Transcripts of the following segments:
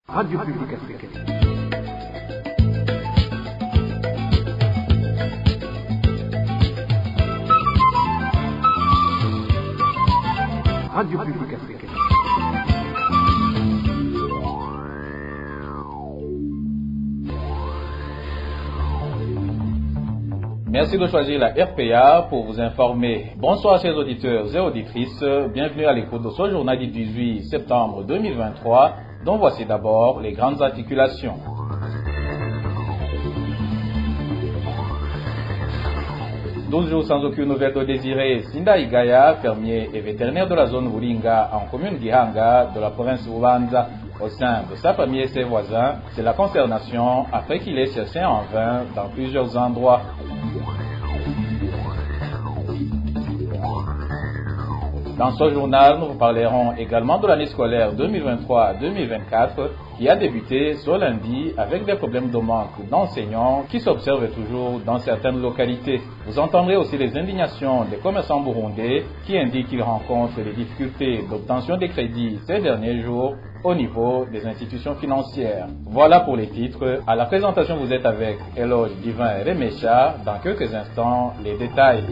Radio Publique Africaine. Radio Publique Africaine. Merci de choisir la RPA pour vous informer. Bonsoir chers auditeurs et auditrices, bienvenue à l'écoute de ce journal du 18 septembre 2023, dont voici d'abord les grandes articulations. Douze jours sans aucune nouvelle de Désiré Sinda Igaya, fermier et vétérinaire de la zone Wulinga en commune Gihanga de la province Bubanza. Au sein de sa famille et ses voisins, c'est la consternation après qu'il ait cherché en vain dans plusieurs endroits. Dans ce journal, nous vous parlerons également de l'année scolaire 2023-2024 qui a débuté ce lundi avec des problèmes de manque d'enseignants qui s'observent toujours dans certaines localités. Vous entendrez aussi les indignations des commerçants burundais qui indiquent qu'ils rencontrent des difficultés d'obtention des crédits ces derniers jours au niveau des institutions financières. Voilà pour les titres. À la présentation, vous êtes avec Eloge Divin et Remecha. Dans quelques instants, les détails.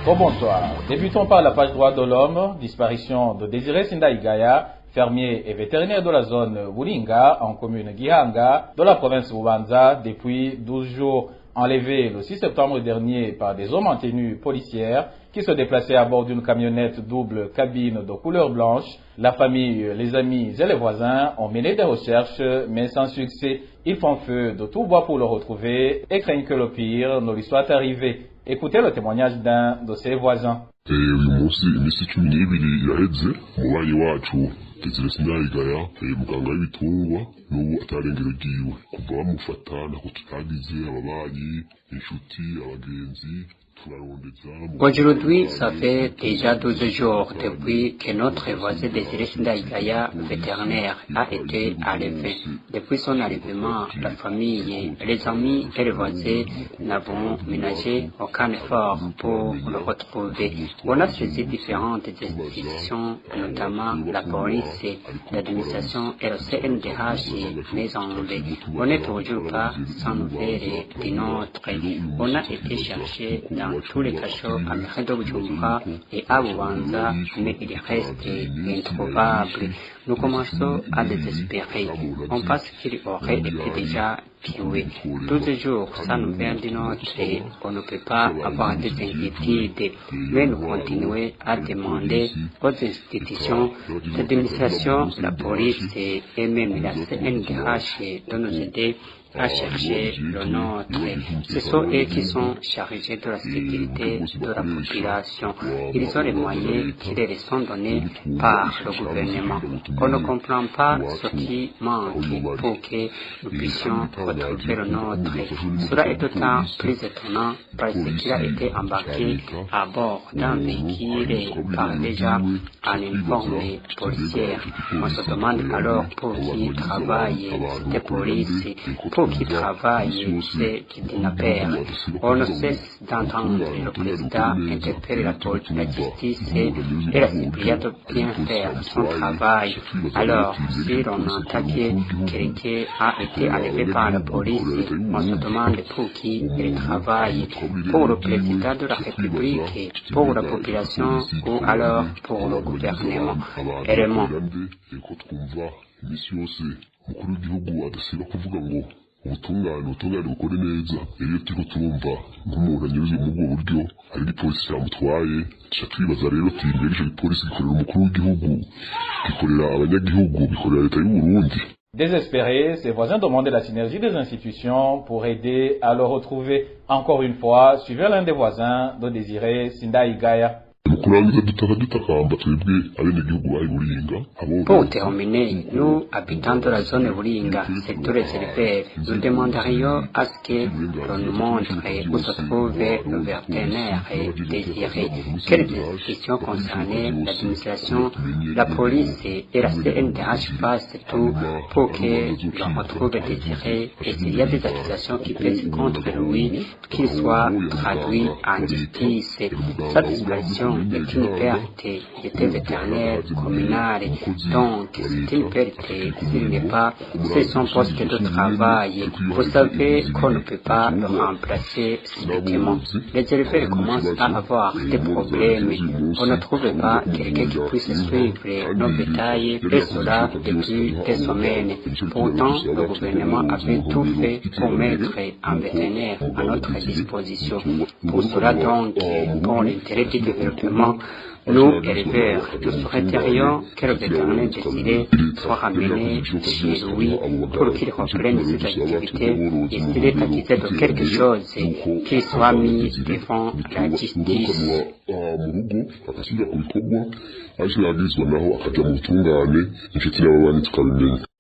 Oh, bonsoir. Débutons par la page droit de l'homme. Disparition de Désiré Sinda Igaya, fermier et vétérinaire de la zone Wulinga en commune Gihanga de la province Bubanza depuis 12 jours. Enlevé le 6 septembre dernier par des hommes en tenue policière qui se déplaçaient à bord d'une camionnette double cabine de couleur blanche, la famille, les amis et les voisins ont mené des recherches mais sans succès. Ils font feu de tout bois pour le retrouver et craignent que le pire ne lui soit arrivé. Écoutez le témoignage d'un de ses voisins. uyu munsi iminsi 12 iraheze umubanyi wacu Désiré Sinda Igaya muganga w'ibitungwa n'ubu atarengero ryiwe kuva bamufata nako tutagize ababanyi inshuti abagenzi. Aujourd'hui, ça fait déjà 12 jours depuis que notre voisin Désiré Sinda Igaya, vétérinaire, a été enlevé. Depuis son enlèvement, la famille, les amis et les voisins n'avons ménagé aucun effort pour le retrouver. On a saisi différentes institutions, notamment la police, l'administration et le CNDH, mais on n'est toujours pas sans nouvelles du nôtre. On a été cherché dans tous les cachots à Mekhedo Bujumbura et à Bubanza, mais il reste introuvable. Nous commençons à désespérer. On pense qu'il aurait été déjà tué. 12 jours sans nouvelles du nôtre, on ne peut pas avoir des inquiétudes, mais nous continuons à demander aux institutions d'administration, la police et même la CNDH de nous aider à chercher le nôtre. Ce sont eux qui sont chargés de la sécurité de la population. Ils ont les moyens qui leur sont donnés par le gouvernement. On ne comprend pas ce qui manque pour que nous puissions retrouver le nôtre. Cela est d'autant plus étonnant parce qu'il a été embarqué à bord d'un véhicule par déjà un uniforme policier. On se demande alors pour qui travaille cette police, pour qui travaille ces kidnappeurs. On ne cesse d'entendre le président interpeller la justice et la supplier de bien faire son travail. Alors, si l'on entend que quelqu'un a été enlevé par la police, on se demande pour qui il travaille, pour le président de la République, pour la population ou alors pour le gouvernement. Élément. ubutungane bukore neza rero turiko turumva nk'umuntu anyuze mu bwo buryo ari polisi yamutwaye tuca twibaza rero ati mbere ico polisi gikorera umukuru w'igihugu gikorera abanyagihugu bikorera leta y'u Burundi. Désespérés, ses voisins demandaient la synergie des institutions pour aider à le retrouver. Encore une fois, suivez l'un des voisins de Désiré Sinda Igaya. Mu kurangiza dutakamba twebwe abenegihugu bari Buringa. Pour terminer, nous, habitants de la zone Buringa, secteur réservé, nous demanderions à ce que l'on nous montre où se trouve le vétérinaire désiré. Quelles dispositions concernant l'administration, la police et la CNDH fassent tout pour que l'on retrouve désiré et s'il y a des accusations qui pèsent contre lui, qu'il soit traduit en justice. Sa disparition est une perte. Il était vétérinaire communal, donc c'est une perte s'il n'est pas sur son poste de travail. Vous savez qu'on ne peut pas le remplacer subitement. Les éleveurs commencent à avoir des problèmes. On ne trouve pas quelqu'un qui puisse suivre nos bétails et cela depuis des semaines. Pourtant, le gouvernement avait tout fait pour mettre un vétérinaire à notre disposition. Pour cela donc, pour l'intérêt du développement, nous, éleveurs, nous souhaiterions que le vétérinaire décidé soit ramené chez lui pour qu'il reprenne ses activités et s'il est accusé de quelque chose, qu'il soit mis devant la justice.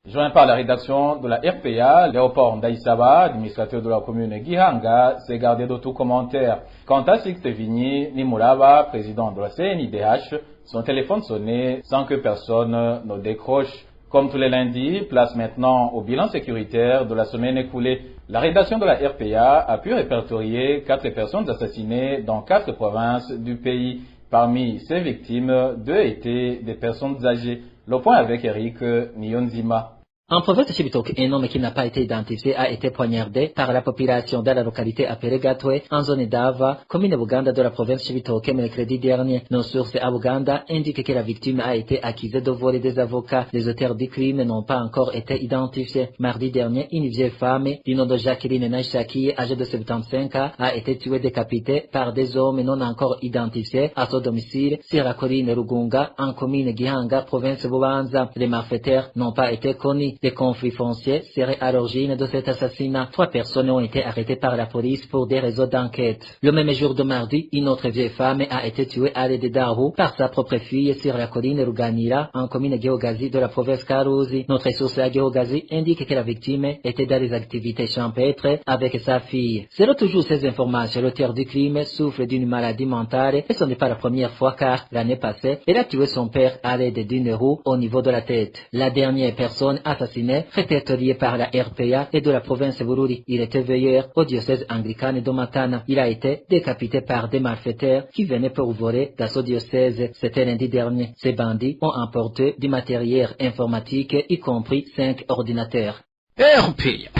Joint par la rédaction de la RPA, Léopold Ndaïsaba, administrateur de la commune Gihanga, s'est gardé de tout commentaire. Quant à Sixte Vigny Nimuraba, président de la CNIDH, son téléphone sonnait sans que personne ne décroche. Comme tous les lundis, place maintenant au bilan sécuritaire de la semaine écoulée. La rédaction de la RPA a pu répertorier 4 personnes assassinées dans 4 provinces du pays. Parmi ces victimes, 2 étaient des personnes âgées. Le point avec Eric Nyonzima. En province de Chibitoke, un homme qui n'a pas été identifié a été poignardé par la population de la localité appelée Gatwe, en zone d'Ava, commune Buganda de la province de Chibitoke, mercredi dernier. Nos sources à Buganda indiquent que la victime a été accusée de voler des avocats. Les auteurs du crime n'ont pas encore été identifiés. Mardi dernier, une vieille femme du nom de Jacqueline Naishaki, âgée de 75 ans, a été tuée décapitée par des hommes non encore identifiés à son domicile sur la colline Rugunga, en commune Gihanga, province Bubanza. Les malfaiteurs n'ont pas été connus. Des conflits fonciers seraient à l'origine de cet assassinat. 3 personnes ont été arrêtées par la police pour des réseaux d'enquête. Le même jour de mardi, une autre vieille femme a été tuée à l'aide d'Aru par sa propre fille sur la colline Ruganira, en commune Geogazi de la province Karuzi. Notre source à Geogazi indique que la victime était dans les activités champêtres avec sa fille. Selon toujours ces informations, l'auteur du crime souffre d'une maladie mentale et ce n'est pas la première fois car l'année passée, elle a tué son père à l'aide d'une roue au niveau de la tête. La dernière personne assassinée répertorié par la RPA et de la province Bururi. Il était veilleur au diocèse anglican de Matana. Il a été décapité par des malfaiteurs qui venaient pour voler dans ce diocèse. C'était lundi dernier. Ces bandits ont emporté du matériel informatique, y compris 5 ordinateurs. RPA.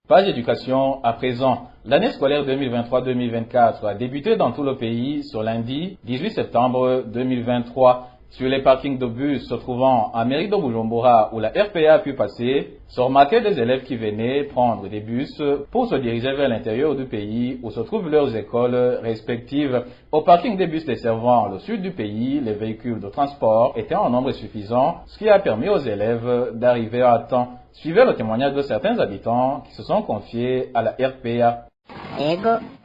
Page éducation à présent. L'année scolaire 2023-2024 a débuté dans tout le pays ce lundi 18 septembre 2023. Sur les parkings de bus se trouvant à mairie de Bujumbura où la RPA a pu passer, se remarquaient des élèves qui venaient prendre des bus pour se diriger vers l'intérieur du pays où se trouvent leurs écoles respectives. Au parking des bus desservant le sud du pays, les véhicules de transport étaient en nombre suffisant, ce qui a permis aux élèves d'arriver à temps. Suivez le témoignage de certains habitants qui se sont confiés à la RPA.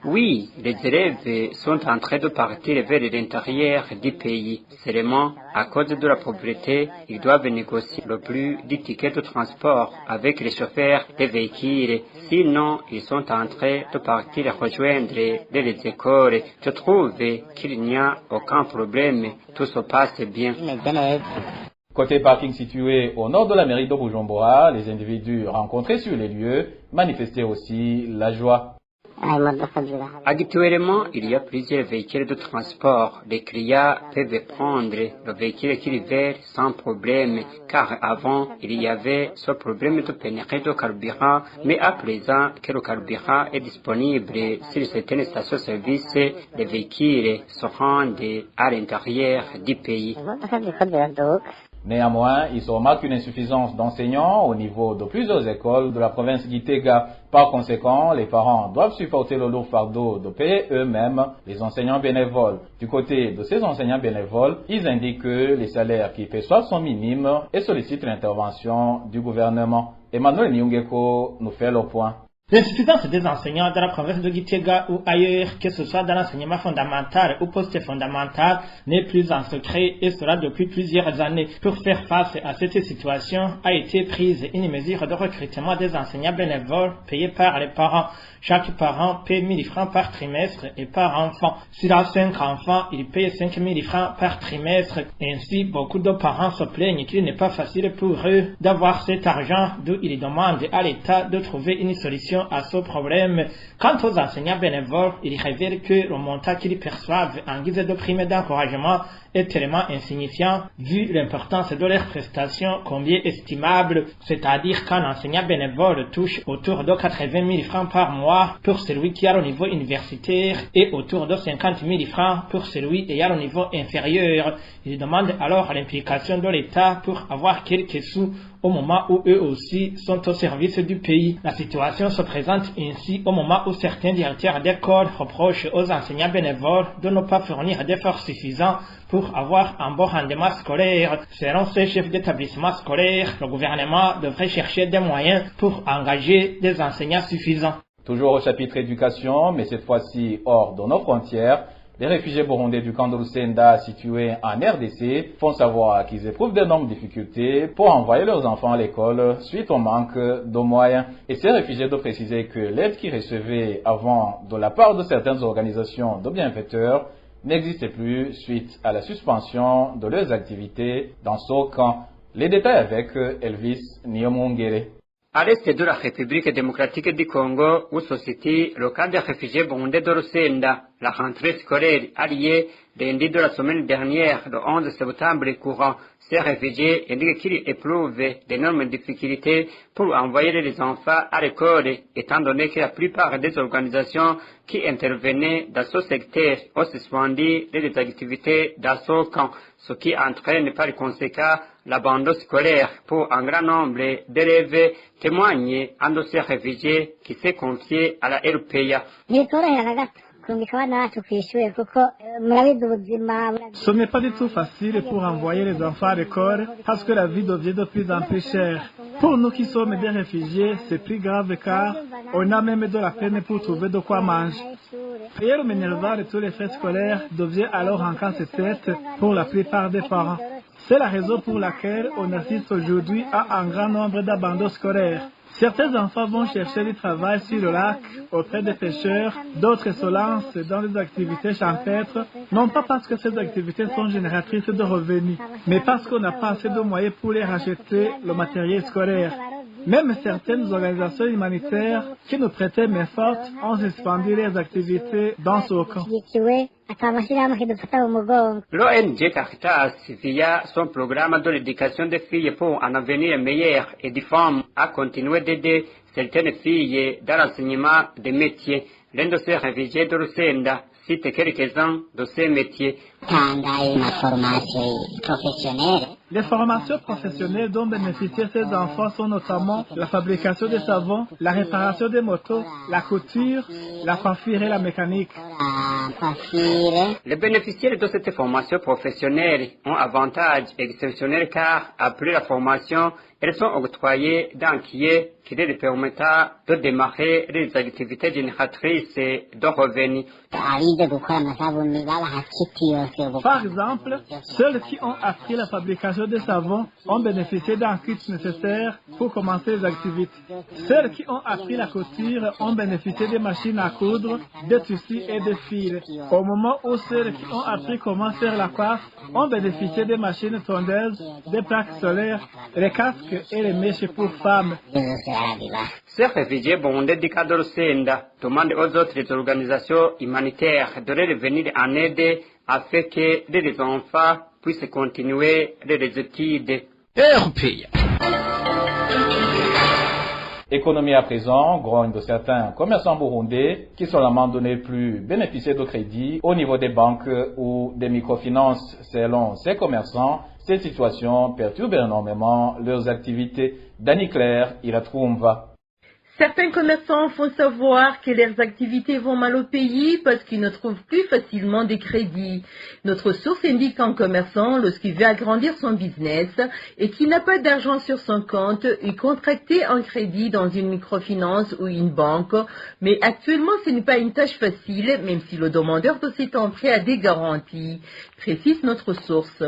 Oui, les élèves sont en train de partir vers l'intérieur du pays. Seulement, à cause de la pauvreté, ils doivent négocier le prix du ticket de transport avec les chauffeurs des véhicules. Sinon, ils sont en train de partir rejoindre les écoles. Je trouve qu'il n'y a aucun problème. Tout se passe bien. Côté parking situé au nord de la mairie de Bujumbura, les individus rencontrés sur les lieux manifestaient aussi la joie. Actuellement, il y a plusieurs véhicules de transport. Les clients peuvent prendre le véhicule qu'ils veulent sans problème, car avant, il y avait ce problème de pénurie de carburant, mais à présent que le carburant est disponible sur certaines stations-service, les véhicules se rendent à l'intérieur du pays. Néanmoins, il se remarque une insuffisance d'enseignants au niveau de plusieurs écoles de la province d'Itega. Par conséquent, les parents doivent supporter le lourd fardeau de payer eux-mêmes les enseignants bénévoles. Du côté de ces enseignants bénévoles, ils indiquent que les salaires qu'ils perçoivent sont minimes et sollicitent l'intervention du gouvernement. Emmanuel Nyungeko nous fait le point. L'insuffisance des enseignants dans la province de Gitega ou ailleurs, que ce soit dans l'enseignement fondamental ou post-fondamental, n'est plus en secret et sera depuis plusieurs années. Pour faire face à cette situation, a été prise une mesure de recrutement des enseignants bénévoles payés par les parents. Chaque parent paie 1 000 francs par trimestre et par enfant. S'il a 5 enfants, il paye 5 000 francs par trimestre. Ainsi, beaucoup de parents se plaignent qu'il n'est pas facile pour eux d'avoir cet argent, d'où ils demandent à l'État de trouver une solution à ce problème. Quant aux enseignants bénévoles, ils révèlent que le montant qu'ils perçoivent en guise de prime d'encouragement est tellement insignifiant vu l'importance de leurs prestations combien estimable, c'est-à-dire qu'un enseignant bénévole touche autour de 80 000 francs par mois pour celui qui a le niveau universitaire et autour de 50 000 francs pour celui ayant le niveau inférieur. Ils demandent alors l'implication de l'État pour avoir quelques sous au moment où eux aussi sont au service du pays. La situation se présente ainsi au moment où certains directeurs d'école reprochent aux enseignants bénévoles de ne pas fournir d'efforts suffisants pour avoir un bon rendement scolaire. Selon ces chefs d'établissement scolaire, le gouvernement devrait chercher des moyens pour engager des enseignants suffisants. Toujours au chapitre éducation, mais cette fois-ci hors de nos frontières, les réfugiés burundais du camp de Lusenda situés en RDC font savoir qu'ils éprouvent d'énormes difficultés pour envoyer leurs enfants à l'école suite au manque de moyens. Et ces réfugiés doivent préciser que l'aide qu'ils recevaient avant de la part de certaines organisations de bienfaiteurs n'existait plus suite à la suspension de leurs activités dans ce camp. Les détails avec Elvis Niomungere. À l'est de la République démocratique du Congo, où se situe le camp des réfugiés burundais de Lusenda, la rentrée scolaire alliée lundi de la semaine dernière, le 11 septembre courant. Ces réfugiés indiquent qu'ils éprouvent d'énormes difficultés pour envoyer les enfants à l'école, étant donné que la plupart des organisations qui intervenaient dans ce secteur ont suspendu les activités dans ce camp, ce qui entraîne par conséquent l'abandon scolaire pour un grand nombre d'élèves, témoignent un de ces réfugiés qui s'est confié à la RPA. Ce n'est pas du tout facile pour envoyer les enfants à l'école parce que la vie devient de plus en plus chère. Pour nous qui sommes des réfugiés, c'est plus grave car on a même de la peine pour trouver de quoi manger. Payer le minerval et tous les frais scolaires devient alors un casse-tête pour la plupart des parents. C'est la raison pour laquelle on assiste aujourd'hui à un grand nombre d'abandons scolaires. Certains enfants vont chercher du travail sur le lac, auprès des pêcheurs, d'autres se lancent dans des activités champêtres, non pas parce que ces activités sont génératrices de revenus, mais parce qu'on n'a pas assez de moyens pour les racheter le matériel scolaire. Même certaines organisations humanitaires qui nous prêtaient main forte ont suspendu les activités dans ce camp. L'ONG Caritas, via son programme de l'éducation des filles pour un avenir meilleur et des femmes, a continué d'aider certaines filles dans l'enseignement des métiers. L'un de ces réfugiés de Lusenda cite quelques-uns de ces métiers. Les formations professionnelles dont bénéficient ces enfants sont notamment la fabrication de savons, la réparation des motos, la couture, la coiffure et la mécanique. Les bénéficiaires de cette formation professionnelle ont un avantage exceptionnel car, après la formation, elles sont octroyées d'un quai qui leur permettra de démarrer les activités génératrices de revenus. Par exemple, celles qui ont appris la fabrication de savons ont bénéficié d'un kit nécessaire pour commencer les activités. Celles qui ont appris la couture ont bénéficié des machines à coudre, des tissus et des fils. Au moment où celles qui ont appris comment faire la coiffe ont bénéficié des machines tondeuses, des plaques solaires, les casques et les mèches pour femmes. Ces réfugiés burundais du cadre Lusenda demandent aux autres organisations humanitaires de leur venir en aide afin que les enfants puissent continuer les études. Économie à présent, grogne de certains commerçants burundais qui sont lamentent de ne plus bénéficier de crédit au niveau des banques ou des microfinances. Selon ces commerçants, cette situation perturbe énormément leurs activités. Dani Claire, il la trouve. Certains commerçants font savoir que leurs activités vont mal au pays parce qu'ils ne trouvent plus facilement des crédits. Notre source indique qu'un commerçant, lorsqu'il veut agrandir son business et qu'il n'a pas d'argent sur son compte, il contracter un crédit dans une microfinance ou une banque. Mais actuellement, ce n'est pas une tâche facile, même si le demandeur doit s'étendre prêt à des garanties, précise notre source.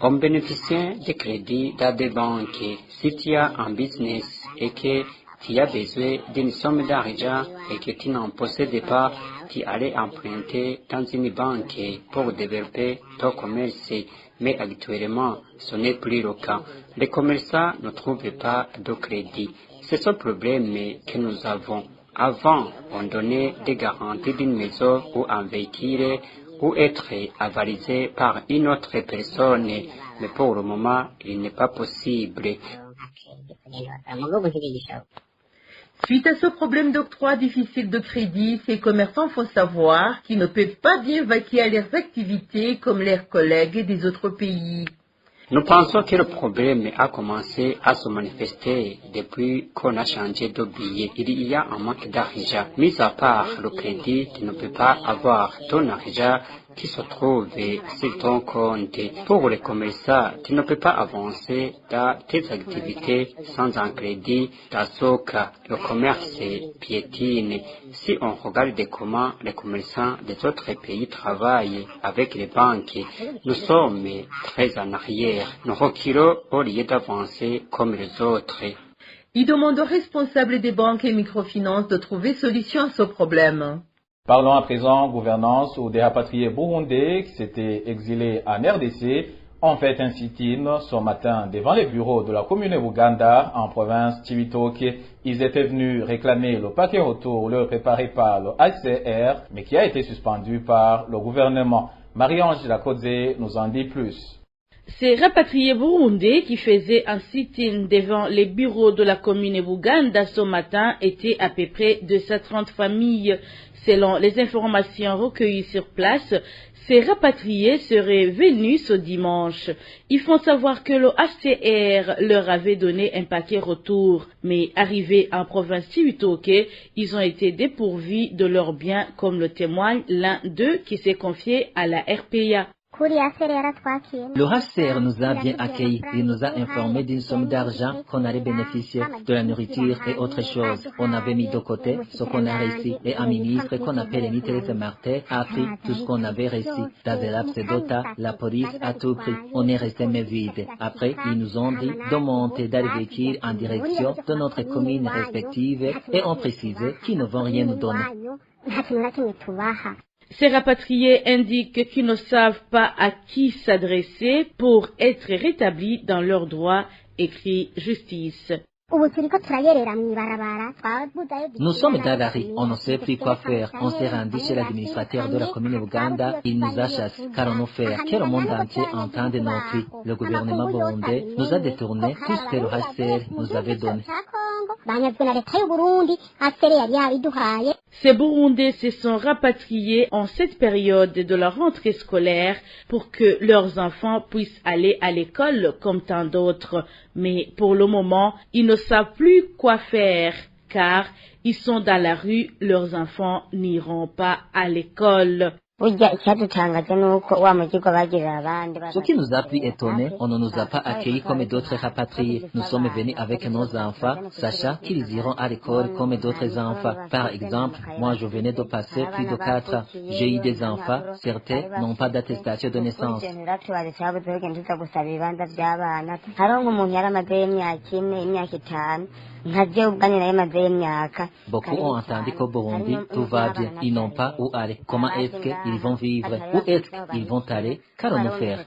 On bénéficie des crédits dans des banques. Si tu as un business et que tu as besoin d'une somme d'argent et que tu n'en possèdes pas, tu allais emprunter dans une banque pour développer ton commerce. Mais actuellement, ce n'est plus le cas. Les commerçants ne trouvent pas de crédit. C'est ce problème que nous avons. Avant, on donnait des garanties d'une maison ou un véhicule ou être avalisé par une autre personne, mais pour le moment, il n'est pas possible. Suite à ce problème d'octroi difficile de crédit, ces commerçants font savoir qu'ils ne peuvent pas bien vaquer à leurs activités comme leurs collègues des autres pays. Nous pensons que le problème a commencé à se manifester depuis qu'on a changé de billet. Il y a un manque d'argent. Mis à part le crédit, tu ne peux pas avoir ton argent qui se trouve sur ton compte. Pour les commerçants, tu ne peux pas avancer dans tes activités sans un crédit. Le commerce piétine. Si on regarde comment les commerçants des autres pays travaillent avec les banques, nous sommes très en arrière. Nous reculons au lieu d'avancer comme les autres. Il demande aux responsables des banques et microfinances de trouver solution à ce problème. Parlons à présent gouvernance où des rapatriés burundais qui s'étaient exilés en RDC ont fait un sit-in ce matin devant les bureaux de la commune Buganda en province Cibitoke. Ils étaient venus réclamer le paquet retour leur préparé par le HCR mais qui a été suspendu par le gouvernement. Marie-Ange Lakodze nous en dit plus. Ces rapatriés burundais qui faisaient un sit-in devant les bureaux de la commune Buganda ce matin étaient à peu près 230 familles. Selon les informations recueillies sur place, ces rapatriés seraient venus ce dimanche. Ils font savoir que le HCR leur avait donné un paquet retour, mais arrivés en province Cibitoke, ils ont été dépourvus de leurs biens, comme le témoigne l'un d'eux qui s'est confié à la RPA. Le HCR nous a bien accueillis. Il nous a informé d'une somme d'argent qu'on allait bénéficier de la nourriture et autre chose. On avait mis de côté ce qu'on a reçu et un ministre qu'on appelle Thérèse Martin a pris tout ce qu'on avait reçu. Dans le laps de temps, la police a tout pris. On est resté mais vide. Après, ils nous ont dit de monter dans le véhicule en direction de notre commune respective et ont précisé qu'ils ne vont rien nous donner. Ces rapatriés indiquent qu'ils ne savent pas à qui s'adresser pour être rétablis dans leurs droits, écrit Justice. Nous sommes dans la rue, on ne sait plus quoi faire. On s'est rendu chez l'administrateur de la commune Buganda, il nous a chassés, car on a fait que le monde entier entende nos cris. Le gouvernement burundais nous a détourné tout ce que le HCR nous avait donné. Ces Burundais se sont rapatriés en cette période de la rentrée scolaire pour que leurs enfants puissent aller à l'école comme tant d'autres. Mais pour le moment, ils ne savent plus quoi faire car ils sont dans la rue, leurs enfants n'iront pas à l'école. Ce qui nous a plus étonnés, on ne nous a pas accueillis comme d'autres rapatriés. Nous sommes venus avec nos enfants, sachant qu'ils iront à l'école comme d'autres enfants. Par exemple, moi je venais de passer plus de 4 ans. J'ai eu des enfants, certains n'ont pas d'attestation de naissance. Beaucoup ont entendu qu'au Burundi, tout va bien. Ils n'ont pas où aller. Comment est-ce qu'ils vont vivre? Où est-ce qu'ils vont aller? Qu'allons-nous faire?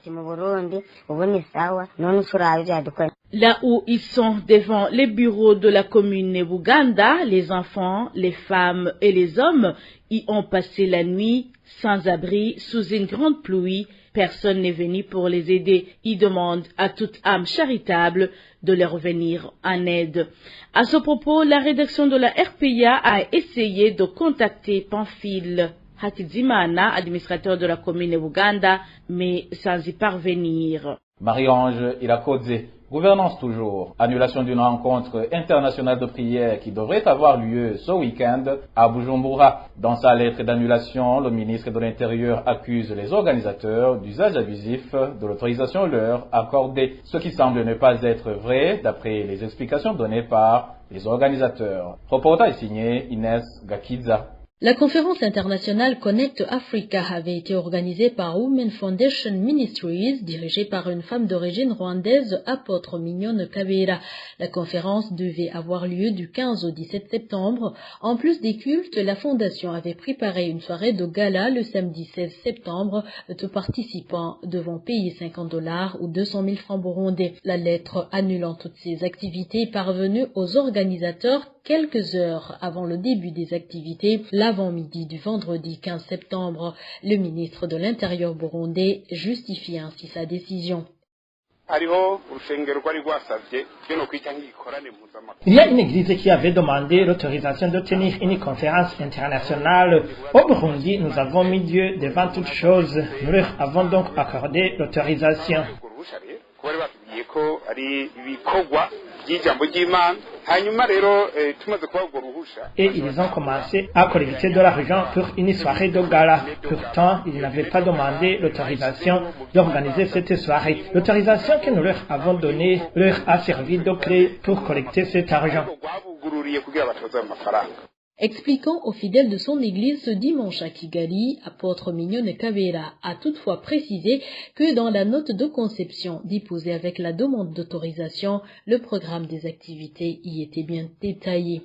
Là où ils sont devant les bureaux de la commune Buganda, les enfants, les femmes et les hommes y ont passé la nuit sans abri sous une grande pluie. Personne n'est venu pour les aider. Ils demandent à toute âme charitable de leur venir en aide. À ce propos, la rédaction de la RPA a essayé de contacter Pamphile Hakizimana, administrateur de la commune Buganda, mais sans y parvenir. Marie-Ange Irakodze. Gouvernance toujours. Annulation d'une rencontre internationale de prière qui devrait avoir lieu ce week-end à Bujumbura. Dans sa lettre d'annulation, le ministre de l'Intérieur accuse les organisateurs d'usage abusif de l'autorisation leur accordée, ce qui semble ne pas être vrai d'après les explications données par les organisateurs. Reportage signé Inès Gakiza. La conférence internationale Connect Africa avait été organisée par Women Foundation Ministries, dirigée par une femme d'origine rwandaise, apôtre Mignonne Kabera. La conférence devait avoir lieu du 15 au 17 septembre. En plus des cultes, la fondation avait préparé une soirée de gala le samedi 16 septembre. Tout participant devront payer $50 ou 200 000 francs burundais. La lettre annulant toutes ces activités est parvenue aux organisateurs quelques heures avant le début des activités, l'avant-midi du vendredi 15 septembre. Le ministre de l'Intérieur burundais justifie ainsi sa décision. Il y a une église qui avait demandé l'autorisation de tenir une conférence internationale. Au Burundi, nous avons mis Dieu devant toutes choses. Nous leur avons donc accordé l'autorisation. Et ils ont commencé à collecter de l'argent pour une soirée de gala. Pourtant, ils n'avaient pas demandé l'autorisation d'organiser cette soirée. L'autorisation que nous leur avons donnée leur a servi de clé pour collecter cet argent. Expliquant aux fidèles de son église ce dimanche à Kigali, apôtre Mignonne Kabera a toutefois précisé que dans la note de conception déposée avec la demande d'autorisation, le programme des activités y était bien détaillé.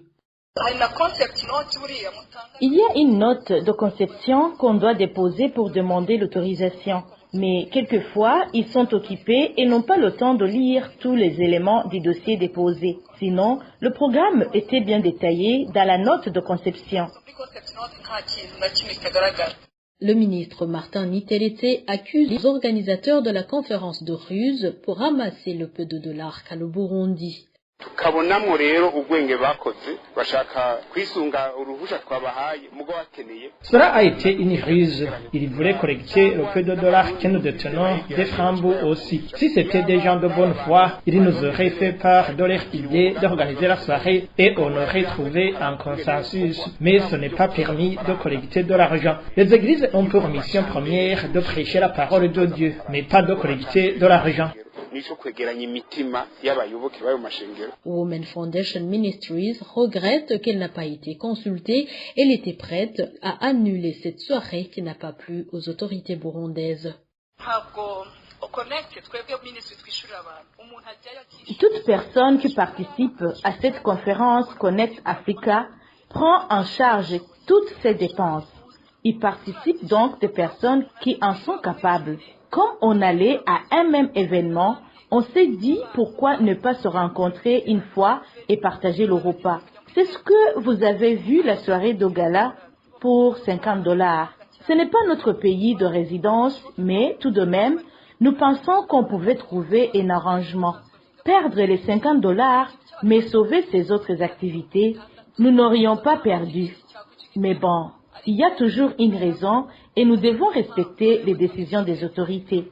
Il y a une note de conception qu'on doit déposer pour demander l'autorisation. Mais quelquefois, ils sont occupés et n'ont pas le temps de lire tous les éléments du dossier déposé. Sinon, le programme était bien détaillé dans la note de conception. Le ministre Martin Niteretse accuse les organisateurs de la conférence de ruse pour ramasser le peu de dollars qu'a le Burundi. Cela a été une ruse. Ils voulaient collecter le peu de dollars que nous détenons des Framboux aussi. Si c'était des gens de bonne foi, ils nous auraient fait part de leur idée d'organiser la soirée et on aurait trouvé un consensus. Mais ce n'est pas permis de collecter de l'argent. Les églises ont pour mission première de prêcher la parole de Dieu, mais pas de collecter de l'argent. Women Foundation Ministries regrette qu'elle n'a pas été consultée. Elle était prête à annuler cette soirée qui n'a pas plu aux autorités burundaises. Toute personne qui participe à cette conférence Connect Africa prend en charge toutes ses dépenses. Il participe donc des personnes qui en sont capables. Comme on allait à un même événement, on s'est dit pourquoi ne pas se rencontrer une fois et partager le repas. C'est ce que vous avez vu la soirée de gala pour $50. Ce n'est pas notre pays de résidence, mais tout de même, nous pensons qu'on pouvait trouver un arrangement. Perdre les $50, mais sauver ces autres activités, nous n'aurions pas perdu. Mais bon, il y a toujours une raison et nous devons respecter les décisions des autorités.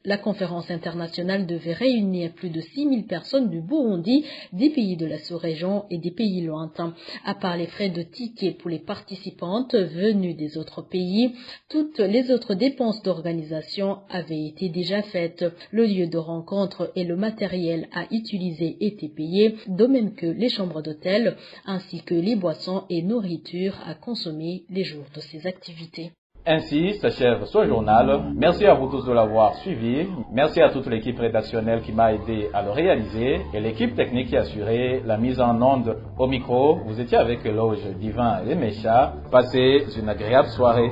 La conférence internationale devait réunir plus de 6000 personnes du Burundi, des pays de la sous-région et des pays lointains. À part les frais de ticket pour les participantes venues des autres pays, toutes les autres dépenses d'organisation avaient été déjà faites. Le lieu de rencontre et le matériel à utiliser étaient payés, de même que les chambres d'hôtel, ainsi que les boissons et nourritures à consommer les jours de ces activités. Ainsi s'achève ce journal. Merci à vous tous de l'avoir suivi. Merci à toute l'équipe rédactionnelle qui m'a aidé à le réaliser et l'équipe technique qui a assuré la mise en onde. Au micro, vous étiez avec Loge Divin et Mécha. Passez une agréable soirée.